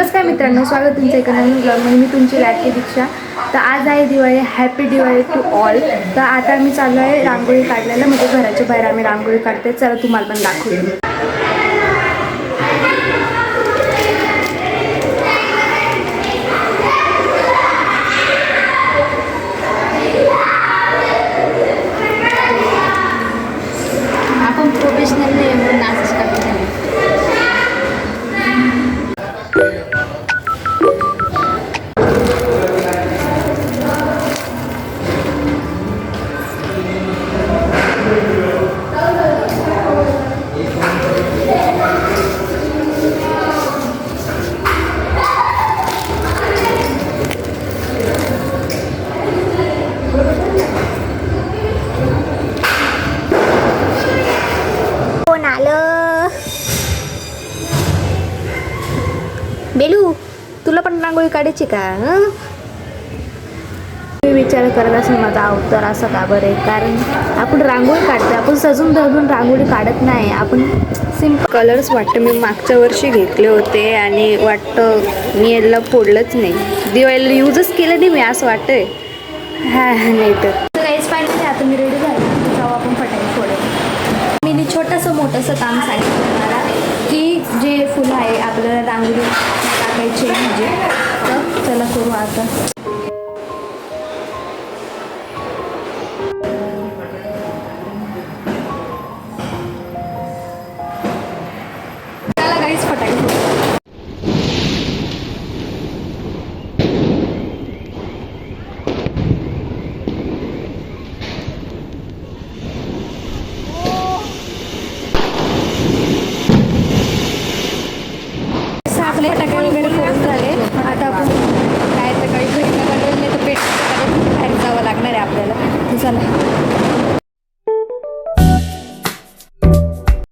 नमस्कार मित्रांनो, स्वागत तुमचं एका नवीन ब्लॉगमध्ये. मी तुमची लाडकी दीक्षा. तर आज आहे Diwali. Happy Diwali to all. तर आता आम्ही चाललो आहे रांगोळी काढलेलं, म्हणजे घराच्या बाहेर आम्ही रांगोळी काढते. चला तुम्हाला पण दाखवते. आपण प्रोफेशनल नाही म्हणून नाचच काढतो. बेलू, तुला पण रांगोळी काढायची का? मी विचार करत असेल माझा अवतार असा का बरं आहे, कारण आपण रांगोळी काढतो, आपण सजून धरून रांगोळी काढत नाही. आपण सिम्पल कलर्स वाटतं मी मागच्या वर्षी घेतले होते आणि वाटतं मी याला फोडलंच नाही, दिवाळीला यूजच केलं नाही मी, असं वाटतंय. नाही तर काहीच पाहिजे नाही. आता मी रेडी झाले, जाऊ आपण फटाके फोडेल. मी छोटंसं मोठंसं काम सांगितलं मला, की जे फुलं आहे आपल्याला रांगोळी टाकायचे, म्हणजे तर चला करू आता. चला काहीच फटाके फोडू. आपले फटाके वगैरे फोडून झाले. आता आपण काय तर काही घरी बनवलं नाही तर पेट बाहेर जावं लागणार आहे आपल्याला. चला.